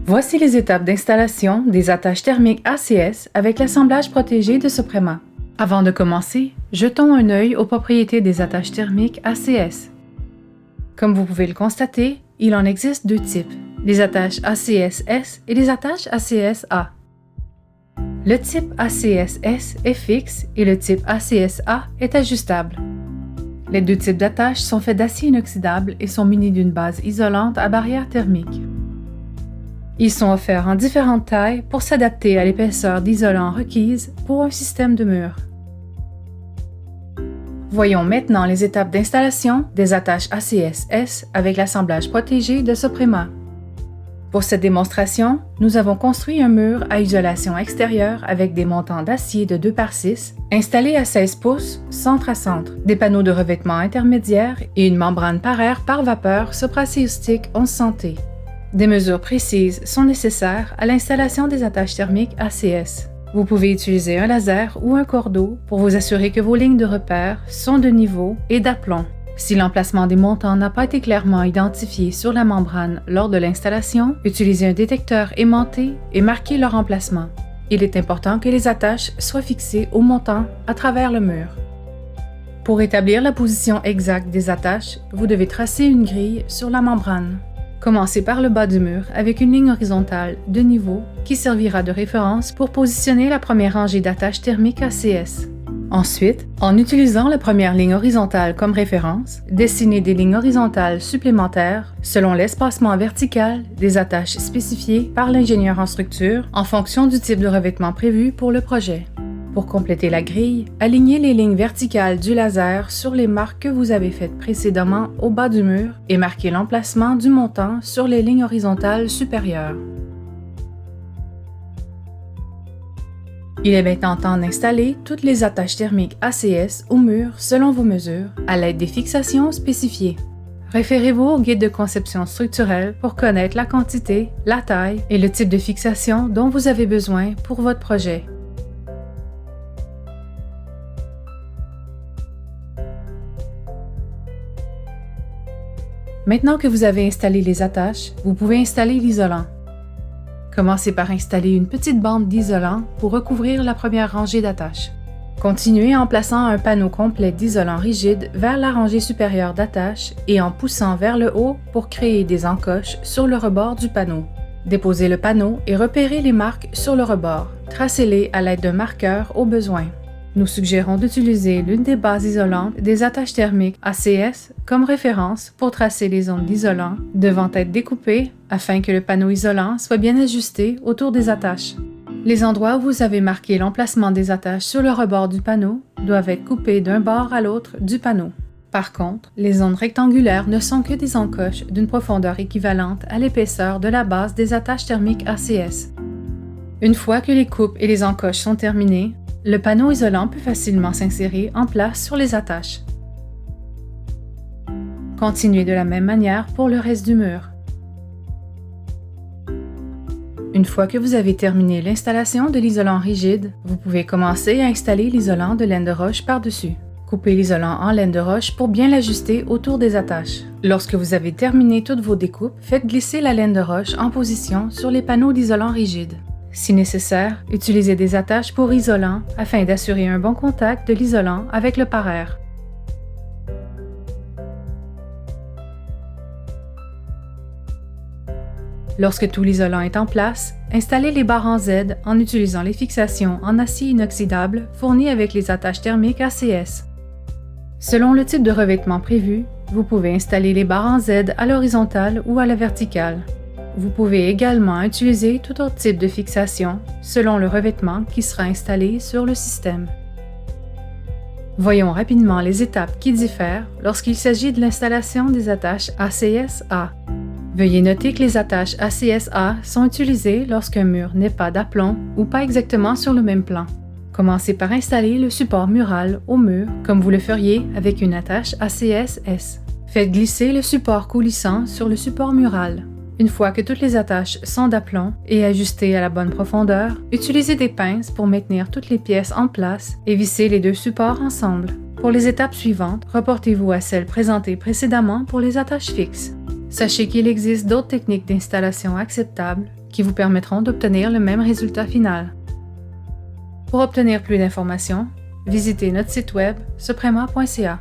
Voici les étapes d'installation des attaches thermiques ACS avec l'assemblage protégé de Soprema. Avant de commencer, jetons un œil aux propriétés des attaches thermiques ACS. Comme vous pouvez le constater, il en existe deux types, les attaches ACS-S et les attaches ACS-A. Le type ACS-S est fixe et le type ACS-A est ajustable. Les deux types d'attaches sont faits d'acier inoxydable et sont munis d'une base isolante à barrière thermique. Ils sont offerts en différentes tailles pour s'adapter à l'épaisseur d'isolant requise pour un système de mur. Voyons maintenant les étapes d'installation des attaches ACS-S avec l'assemblage protégé de Soprema. Pour cette démonstration, nous avons construit un mur à isolation extérieure avec des montants d'acier de 2x6 installés à 16 pouces, centre à centre, des panneaux de revêtement intermédiaires et une membrane par air par vapeur sopracéustique 1100T. Des mesures précises sont nécessaires à l'installation des attaches thermiques ACS. Vous pouvez utiliser un laser ou un cordeau pour vous assurer que vos lignes de repère sont de niveau et d'aplomb. Si l'emplacement des montants n'a pas été clairement identifié sur la membrane lors de l'installation, utilisez un détecteur aimanté et marquez leur emplacement. Il est important que les attaches soient fixées au montant à travers le mur. Pour établir la position exacte des attaches, vous devez tracer une grille sur la membrane. Commencez par le bas du mur avec une ligne horizontale de niveau qui servira de référence pour positionner la première rangée d'attaches thermiques ACS. Ensuite, en utilisant la première ligne horizontale comme référence, dessinez des lignes horizontales supplémentaires selon l'espacement vertical des attaches spécifiées par l'ingénieur en structure en fonction du type de revêtement prévu pour le projet. Pour compléter la grille, alignez les lignes verticales du laser sur les marques que vous avez faites précédemment au bas du mur et marquez l'emplacement du montant sur les lignes horizontales supérieures. Il est maintenant temps d'installer toutes les attaches thermiques ACS au mur selon vos mesures à l'aide des fixations spécifiées. Référez-vous au guide de conception structurelle pour connaître la quantité, la taille et le type de fixation dont vous avez besoin pour votre projet. Maintenant que vous avez installé les attaches, vous pouvez installer l'isolant. Commencez par installer une petite bande d'isolant pour recouvrir la première rangée d'attaches. Continuez en plaçant un panneau complet d'isolant rigide vers la rangée supérieure d'attaches et en poussant vers le haut pour créer des encoches sur le rebord du panneau. Déposez le panneau et repérez les marques sur le rebord. Tracez-les à l'aide d'un marqueur au besoin. Nous suggérons d'utiliser l'une des bases isolantes des attaches thermiques ACS comme référence pour tracer les zones d'isolant devant être découpées afin que le panneau isolant soit bien ajusté autour des attaches. Les endroits où vous avez marqué l'emplacement des attaches sur le rebord du panneau doivent être coupés d'un bord à l'autre du panneau. Par contre, les zones rectangulaires ne sont que des encoches d'une profondeur équivalente à l'épaisseur de la base des attaches thermiques ACS. Une fois que les coupes et les encoches sont terminées, le panneau isolant peut facilement s'insérer en place sur les attaches. Continuez de la même manière pour le reste du mur. Une fois que vous avez terminé l'installation de l'isolant rigide, vous pouvez commencer à installer l'isolant de laine de roche par-dessus. Coupez l'isolant en laine de roche pour bien l'ajuster autour des attaches. Lorsque vous avez terminé toutes vos découpes, faites glisser la laine de roche en position sur les panneaux d'isolant rigide. Si nécessaire, utilisez des attaches pour isolant afin d'assurer un bon contact de l'isolant avec le pare-air. Lorsque tout l'isolant est en place, installez les barres en Z en utilisant les fixations en acier inoxydable fournies avec les attaches thermiques ACS. Selon le type de revêtement prévu, vous pouvez installer les barres en Z à l'horizontale ou à la verticale. Vous pouvez également utiliser tout autre type de fixation selon le revêtement qui sera installé sur le système. Voyons rapidement les étapes qui diffèrent lorsqu'il s'agit de l'installation des attaches ACS-A. Veuillez noter que les attaches ACS-A sont utilisées lorsqu'un mur n'est pas d'aplomb ou pas exactement sur le même plan. Commencez par installer le support mural au mur comme vous le feriez avec une attache ACS-S. Faites glisser le support coulissant sur le support mural. Une fois que toutes les attaches sont d'aplomb et ajustées à la bonne profondeur, utilisez des pinces pour maintenir toutes les pièces en place et visser les deux supports ensemble. Pour les étapes suivantes, reportez-vous à celles présentées précédemment pour les attaches fixes. Sachez qu'il existe d'autres techniques d'installation acceptables qui vous permettront d'obtenir le même résultat final. Pour obtenir plus d'informations, visitez notre site web suprema.ca.